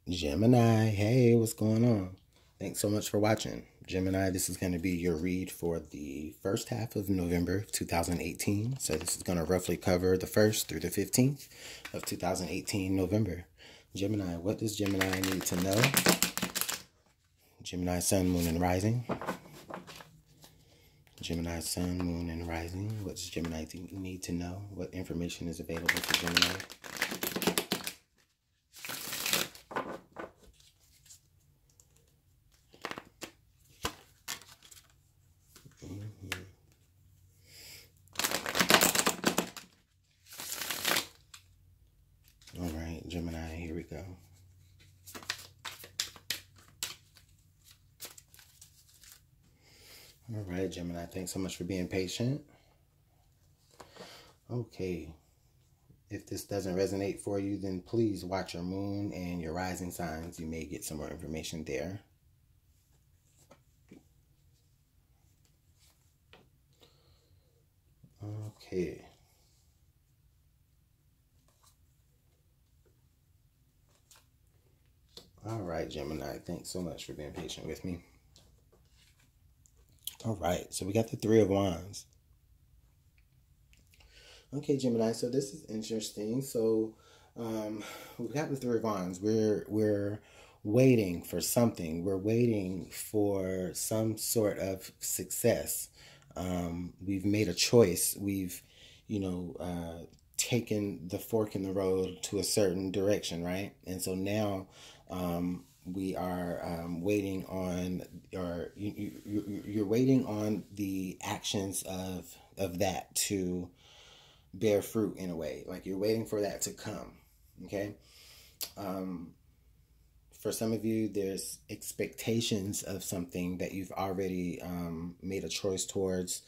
Gemini, hey, what's going on? Thanks so much for watching. Gemini, this is going to be your read for the first half of November 2018. So this is going to roughly cover the 1st through the 15th of 2018 November. Gemini, what does Gemini need to know? Gemini, Sun, Moon, and Rising. Gemini, Sun, Moon, and Rising. What does Gemini need to know? What information is available for Gemini? All right, Gemini, here we go. All right, Gemini, thanks so much for being patient. Okay, if this doesn't resonate for you, then please watch your moon and your rising signs. You may get some more information there. Okay. All right, Gemini, thanks so much for being patient with me. All right, so we got the Three of Wands. Okay, Gemini, so this is interesting. So we've got the Three of Wands. We're waiting for something. We're waiting for some sort of success. We've made a choice. We've, taken the fork in the road to a certain direction, right? And so now we are waiting on, or you're waiting on the actions of that to bear fruit in a way. Like you're waiting for that to come, okay? For some of you, there's expectations of something that you've already made a choice towards.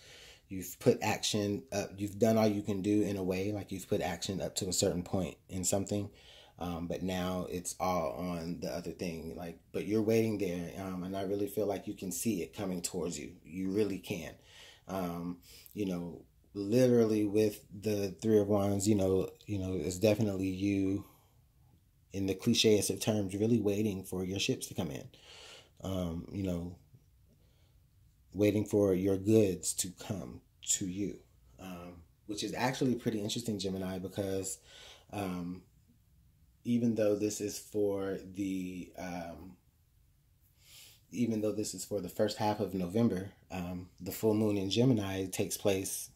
You've put action up. You've done all you can do in a way, like you've put action up to a certain point in something. But now it's all on the other thing. But you're waiting there, and I really feel like you can see it coming towards you. You really can. Literally with the Three of Wands, it's definitely you, in the clicheist of terms, really waiting for your ships to come in. Waiting for your goods to come to you, which is actually pretty interesting, Gemini, because even though this is for the first half of November, the full moon in Gemini takes place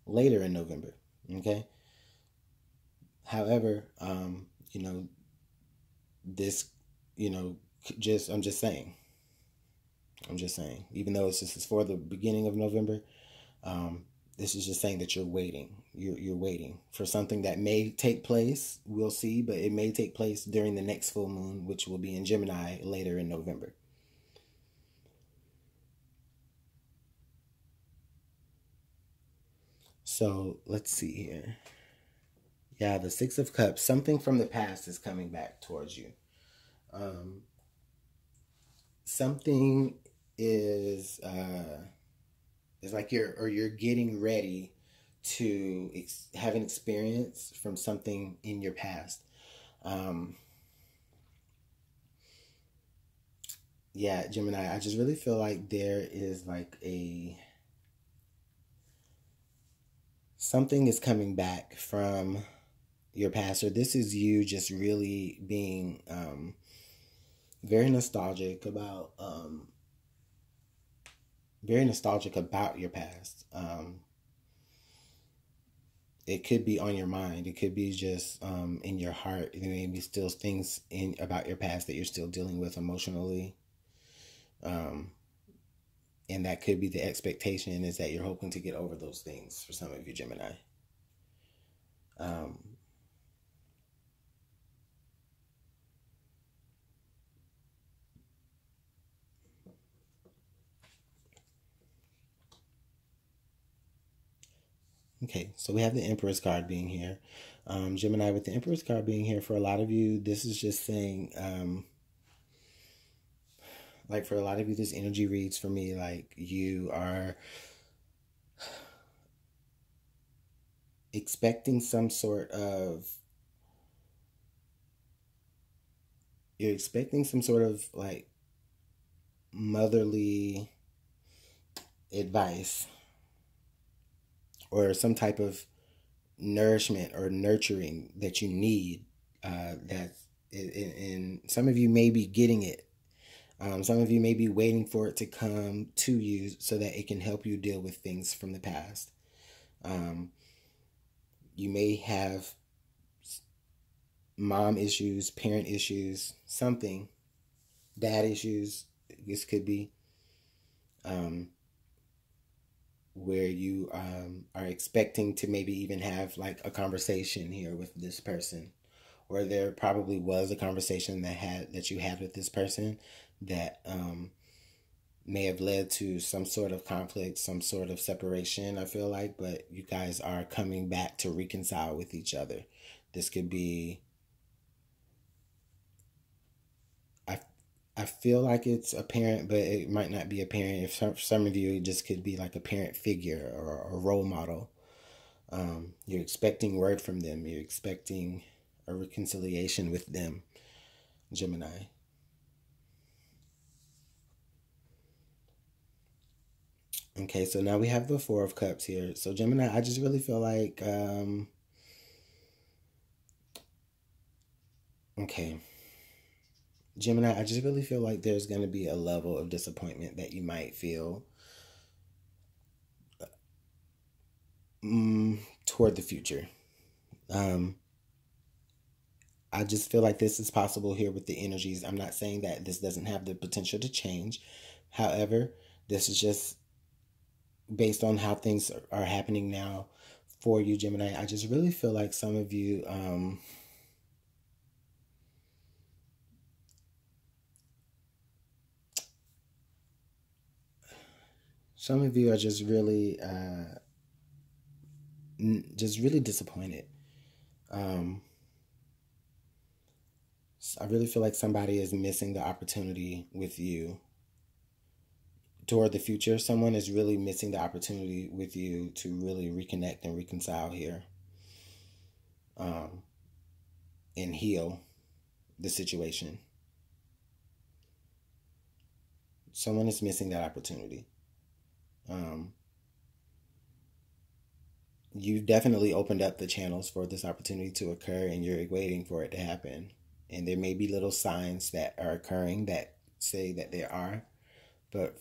later in November. Okay. However, this, I'm just saying, even though this is for the beginning of November, this is just saying that you're waiting. You're waiting for something that may take place. We'll see, but it may take place during the next full moon, which will be in Gemini later in November. So let's see here. Yeah, the Six of Cups. Something from the past is coming back towards you. Something is like you're getting ready to have an experience from something in your past. Yeah, Gemini, I just really feel like there is like something is coming back from your past, or this is you just really being very nostalgic about your past. It could be on your mind. It could be just in your heart. There may be still things about your past that you're still dealing with emotionally. And that could be the expectation, is that you're hoping to get over those things for some of you, Gemini. Okay, so we have the Empress card being here. Gemini, with the Empress card being here, for a lot of you, this is just saying, like for a lot of you, this energy reads for me like you are expecting some sort of you're expecting some sort of like motherly advice or some type of nourishment or nurturing that you need. And some of you may be getting it. Some of you may be waiting for it to come to you so that it can help you deal with things from the past. You may have mom issues, parent issues, something, dad issues. This could be where you are expecting to maybe even have like a conversation here with this person, or there probably was a conversation that you had with this person that may have led to some sort of conflict, some sort of separation, I feel like, but you guys are coming back to reconcile with each other. This could be, I feel like it's a parent, but it might not be a parent. If some of you, it just could be like a parent figure or a role model. You're expecting word from them. You're expecting a reconciliation with them, Gemini. Okay, so now we have the Four of Cups here. So Gemini, I just really feel like, okay. Gemini, I just really feel like there's going to be a level of disappointment that you might feel toward the future. I just feel like this is possible here with the energies. I'm not saying that this doesn't have the potential to change. However, this is just based on how things are happening now for you, Gemini. I just really feel like some of you, are just really disappointed. I really feel like somebody is missing the opportunity with you toward the future. Someone is really missing the opportunity with you to really reconnect and reconcile here, and heal the situation. Someone is missing that opportunity. You've definitely opened up the channels for this opportunity to occur, and you're waiting for it to happen. And there may be little signs that are occurring that say that there are. But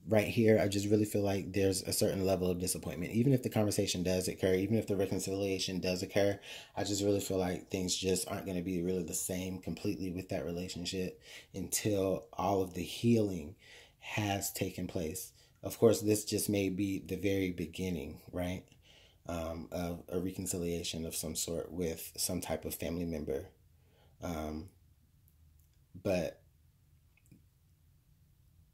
right here, I just really feel like there's a certain level of disappointment. Even if the conversation does occur, even if the reconciliation does occur, I just really feel like things just aren't going to be really the same completely with that relationship until all of the healing has taken place. Of course, this just may be the very beginning, right? Of a reconciliation of some sort with some type of family member. But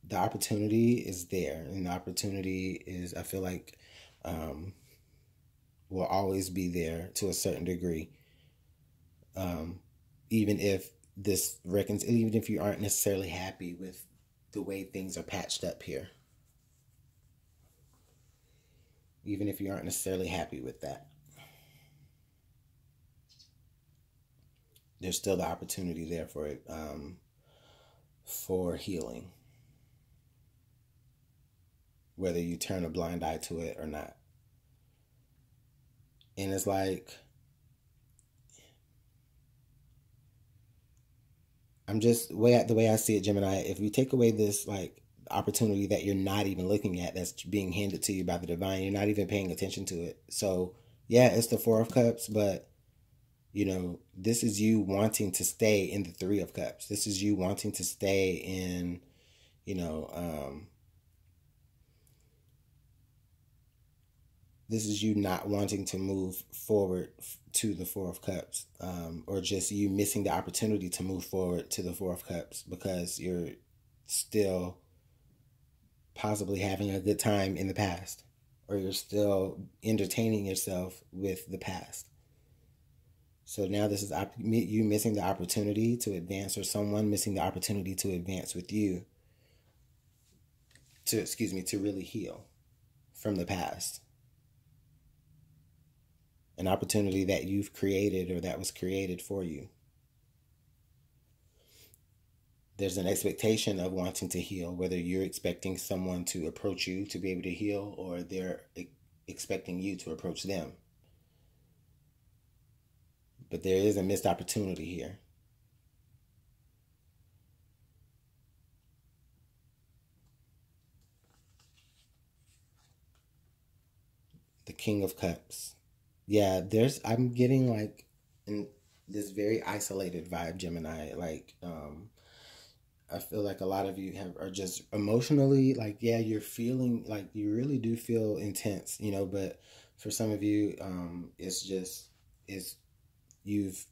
the opportunity is there, and the opportunity is, I feel like, will always be there to a certain degree. Even if even if you aren't necessarily happy with the way things are patched up here. Even if you aren't necessarily happy with that, there's still the opportunity there for it, for healing, whether you turn a blind eye to it or not. And it's like, the way I see it, Gemini, if you take away this like opportunity that you're not even looking at, that's being handed to you by the divine, you're not even paying attention to it. So yeah, it's the Four of Cups, but this is you wanting to stay in the Three of Cups. This is you wanting to stay in, this is you not wanting to move forward to the Four of Cups, or just you missing the opportunity to move forward to the Four of Cups because you're still possibly having a good time in the past, or you're still entertaining yourself with the past. So now this is you missing the opportunity to advance, or someone missing the opportunity to advance with you, to really heal from the past. An opportunity that you've created or that was created for you. There's an expectation of wanting to heal, whether you're expecting someone to approach you to be able to heal, or they're expecting you to approach them. But there is a missed opportunity here. The King of Cups. Yeah, I'm getting like in this very isolated vibe, Gemini. Like, I feel like a lot of you are just emotionally, like, yeah, you're feeling like you really do feel intense, but for some of you, it's you've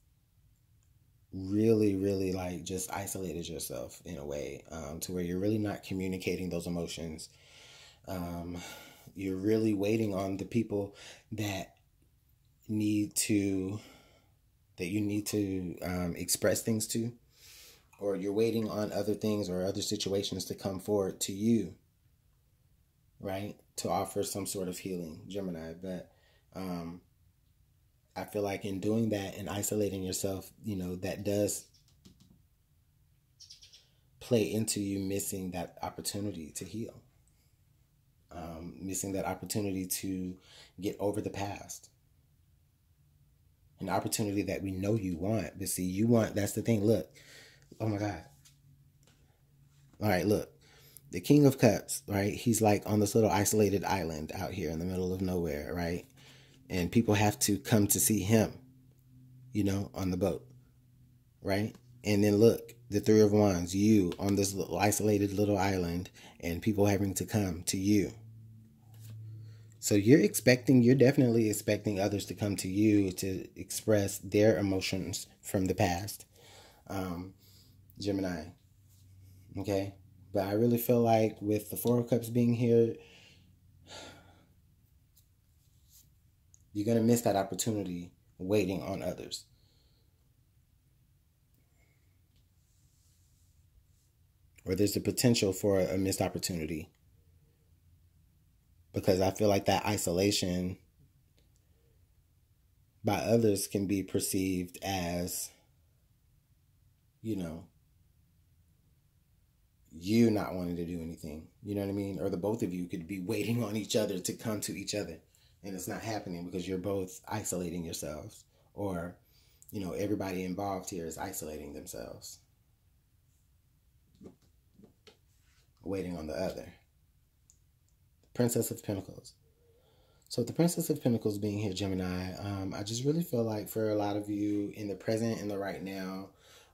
really, really like just isolated yourself in a way, to where you're really not communicating those emotions. You're really waiting on the people that need to that you need to express things to, or you're waiting on other things or other situations to come forward to you, right, to offer some sort of healing, Gemini. But I feel like in doing that and isolating yourself, that does play into you missing that opportunity to heal, missing that opportunity to get over the past. An opportunity that we know you want. But see, that's the thing. Look, oh my God. All right, look. The King of Cups, right? He's like on this little isolated island out here in the middle of nowhere, right? And people have to come to see him, on the boat, right? And then look, the Three of Wands, you on this little isolated little island, and people having to come to you. So you're definitely expecting others to come to you to express their emotions from the past, Gemini. Okay? But I really feel like with the Four of Cups being here, you're going to miss that opportunity waiting on others. Or there's the potential for a missed opportunity. Because I feel like that isolation by others can be perceived as, you not wanting to do anything. You know what I mean? Or the both of you could be waiting on each other to come to each other. And it's not happening because you're both isolating yourselves. Or, everybody involved here is isolating themselves, waiting on the other. Princess of Pentacles. So with the Princess of Pentacles being here, Gemini, I just really feel like for a lot of you in the present and the right now,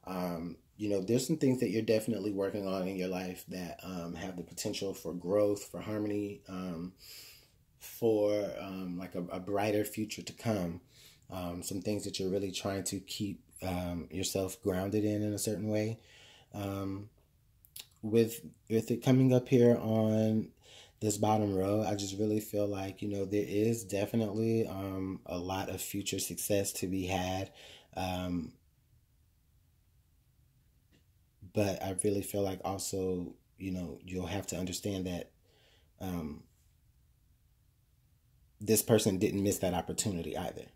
there's some things that you're definitely working on in your life that have the potential for growth, for harmony, for like a brighter future to come. Some things that you're really trying to keep yourself grounded in a certain way. With it coming up here on this bottom row, I just really feel like, there is definitely a lot of future success to be had. But I really feel like also, you'll have to understand that this person didn't miss that opportunity either.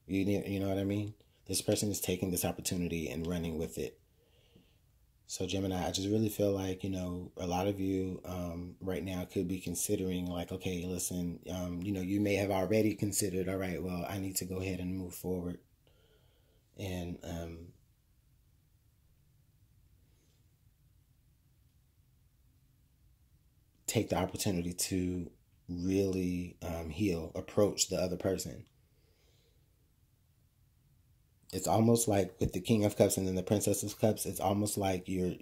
You know what I mean? This person is taking this opportunity and running with it. So Gemini, I just really feel like, a lot of you right now could be considering like, okay, listen, you may have already considered, all right, well, I need to go ahead and move forward and take the opportunity to really heal, approach the other person. It's almost like with the King of Cups and then the Princess of Cups, it's almost like you're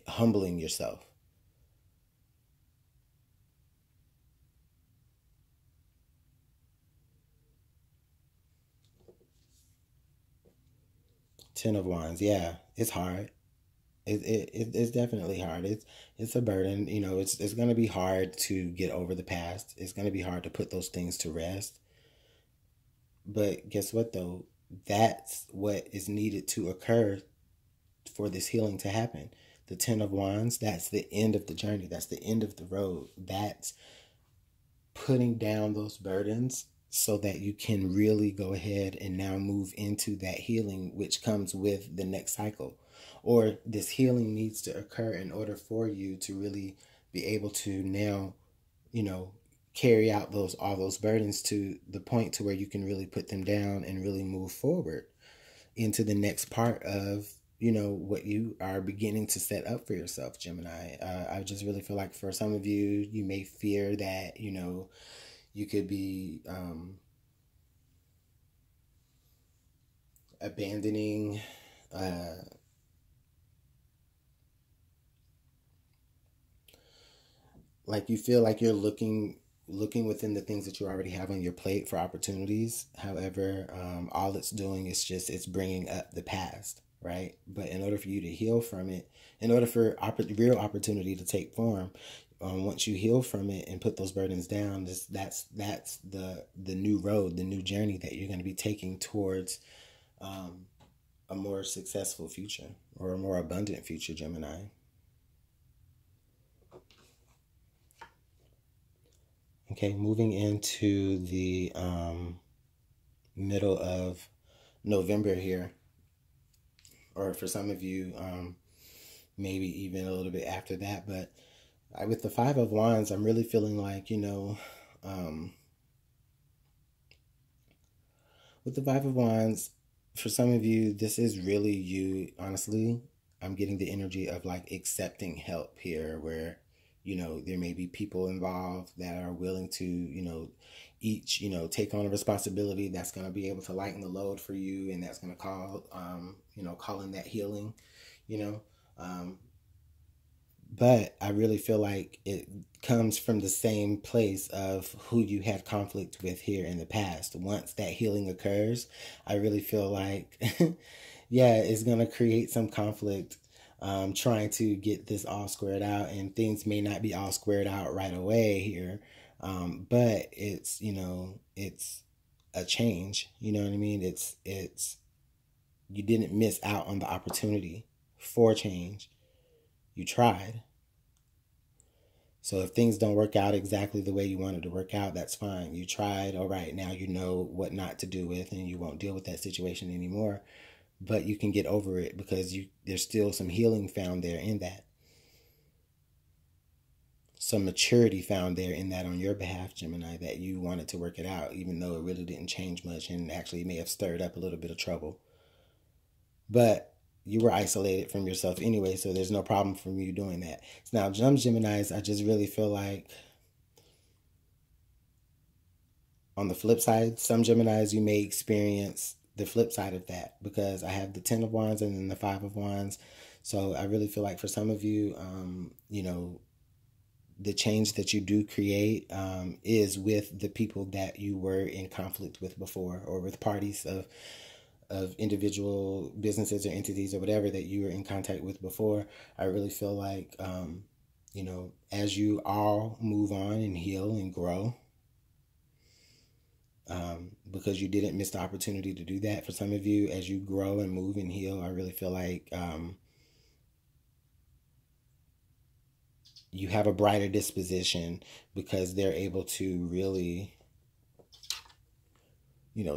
humbling yourself. Ten of Wands, yeah, it's hard. It's definitely hard. It's a burden. It's going to be hard to get over the past. It's going to be hard to put those things to rest. But guess what, though? That's what is needed to occur for this healing to happen. The Ten of Wands, that's the end of the journey. That's the end of the road. That's putting down those burdens so that you can really go ahead and now move into that healing, which comes with the next cycle. or this healing needs to occur in order for you to really be able to now, carry out all those burdens to the point to where you can really put them down and really move forward into the next part of, what you are beginning to set up for yourself, Gemini. I just really feel like for some of you, you may fear that, you could be abandoning like you feel like you're looking within the things that you already have on your plate for opportunities. However, all it's doing is it's bringing up the past, right? But in order for you to heal from it, in order for real opportunity to take form, once you heal from it and put those burdens down, that's the new road, the new journey that you're going to be taking towards a more successful future or a more abundant future, Gemini. Okay, moving into the middle of November here, or for some of you, maybe even a little bit after that. But with the Five of Wands, I'm really feeling like, with the Five of Wands, for some of you, this is really you, honestly. I'm getting the energy of like accepting help here, where there may be people involved that are willing to, each, take on a responsibility that's going to be able to lighten the load for you. And that's going to call in that healing, but I really feel like it comes from the same place of who you had conflict with here in the past. Once that healing occurs, I really feel like, yeah, it's going to create some conflict. Trying to get this all squared out, and things may not be all squared out right away here. But it's, it's a change, you know what I mean? It's, you didn't miss out on the opportunity for change. You tried. So if things don't work out exactly the way you wanted to work out, that's fine. You tried. All right. Now you know what not to do with, and you won't deal with that situation anymore. But you can get over it because there's still some healing found there in that. Some maturity found there in that on your behalf, Gemini, that you wanted to work it out, even though it really didn't change much and actually may have stirred up a little bit of trouble. But you were isolated from yourself anyway, so there's no problem from you doing that. Now, some Geminis, I just really feel like, on the flip side, some Geminis, you may experience the flip side of that, because I have the 10 of Wands and then the 5 of Wands. So I really feel like for some of you, the change that you do create is with the people that you were in conflict with before, or with parties of individual businesses or entities or whatever that you were in contact with before. I really feel like, as you all move on and heal and grow, because you didn't miss the opportunity to do that. For some of you, as you grow and move and heal, I really feel like you have a brighter disposition, because they're able to really,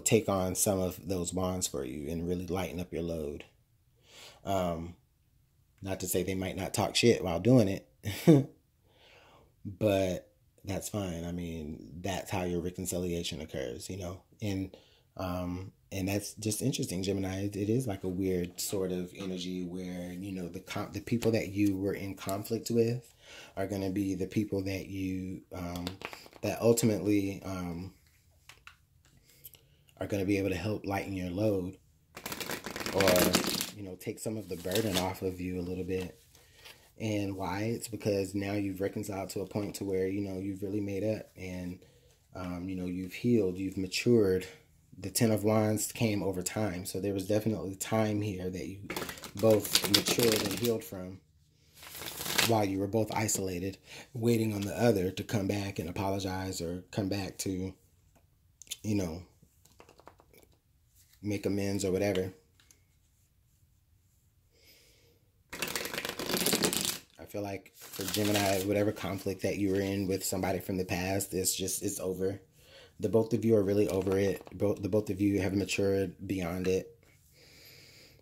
take on some of those wands for you and really lighten up your load. Not to say they might not talk shit while doing it, but that's fine. I mean, that's how your reconciliation occurs, and that's just interesting, Gemini. It is like a weird sort of energy where, the people that you were in conflict with are going to be the people that you, that ultimately are going to be able to help lighten your load, or, take some of the burden off of you a little bit. And why? It's because now you've reconciled to a point to where, you've really made up, and, you've healed, you've matured. The 10 of Wands came over time. So there was definitely time here that you both matured and healed from, while you were both isolated, waiting on the other to come back and apologize, or come back to, make amends or whatever. I feel like for Gemini, whatever conflict that you were in with somebody from the past, it's over. The both of you are really over it. The both of you have matured beyond it.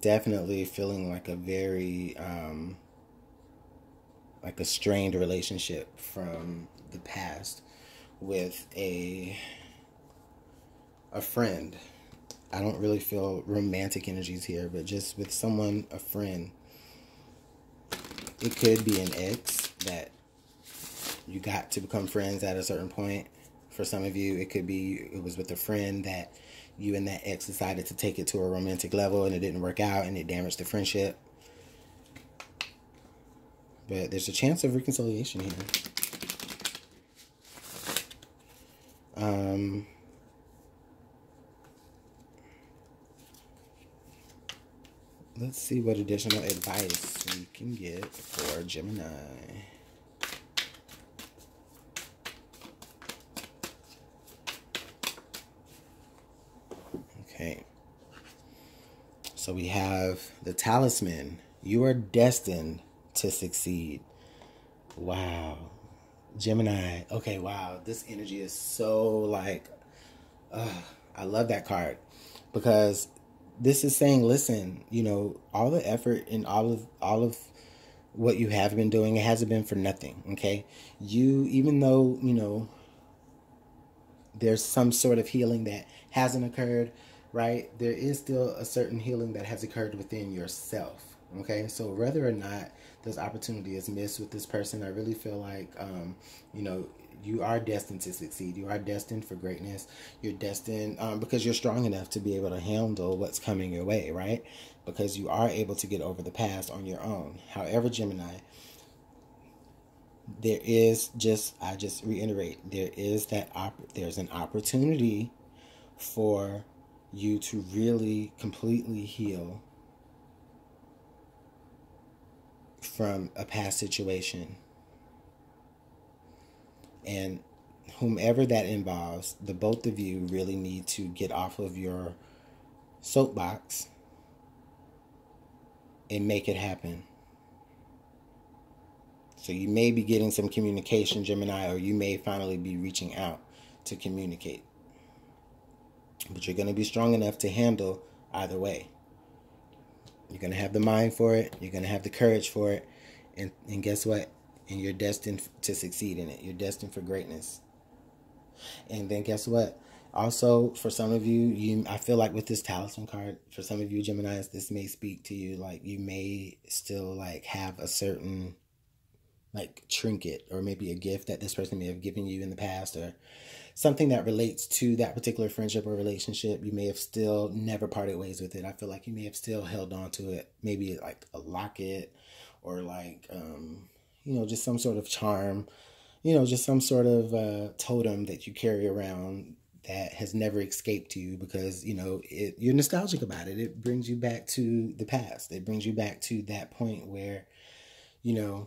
definitely feeling like a very, like a strained relationship from the past with a friend. I don't really feel romantic energies here, but just with someone, a friend. It could be an ex that you got to become friends at a certain point. For some of you, it could be it was with a friend that you and that ex decided to take it to a romantic level and it didn't work out and it damaged the friendship. But there's a chance of reconciliation here. Let's see what additional advice we can get for Gemini. Okay. So we have the talisman. You are destined to succeed. Wow. Gemini. Okay, wow. This energy is so like, I love that card because this is saying, listen, you know, all the effort and all of what you have been doing, it hasn't been for nothing. Okay. Even though, you know, there's some sort of healing that hasn't occurred, right? There is still a certain healing that has occurred within yourself. Okay, so whether or not this opportunity is missed with this person, I really feel like, you know, you are destined to succeed. You are destined for greatness. You're destined because you're strong enough to be able to handle what's coming your way, right? Because you are able to get over the past on your own. However, Gemini, there is I just reiterate, there's an opportunity for you to really completely heal from a past situation. And whomever that involves, the both of you really need to get off of your soapbox and make it happen. So you may be getting some communication, Gemini, or you may finally be reaching out to communicate. But you're going to be strong enough to handle either way. You're going to have the mind for it. You're going to have the courage for it. And guess what? And you're destined to succeed in it. You're destined for greatness. And then guess what? Also, for some of you, I feel like with this talisman card, for some of you Geminis, this may speak to you. Like you may still like have a certain like trinket or maybe a gift that this person may have given you in the past, or something that relates to that particular friendship or relationship. You may have still never parted ways with it. I feel like you may have still held on to it. Maybe like a locket or like, you know, just some sort of charm, you know, just some sort of totem that you carry around that has never escaped you because, you know, you're nostalgic about it. It brings you back to the past. It brings you back to that point where, you know,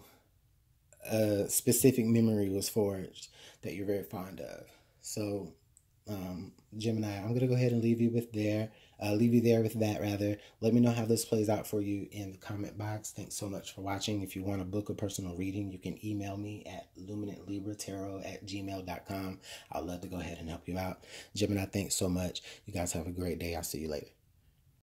a specific memory was forged that you're very fond of. So, Gemini, I'm gonna go ahead and leave you there with that rather. Let me know how this plays out for you in the comment box. Thanks so much for watching. If you want to book a personal reading, you can email me at LuminantLibraTarot@gmail.com. I'd love to go ahead and help you out. Gemini, thanks so much. You guys have a great day. I'll see you later.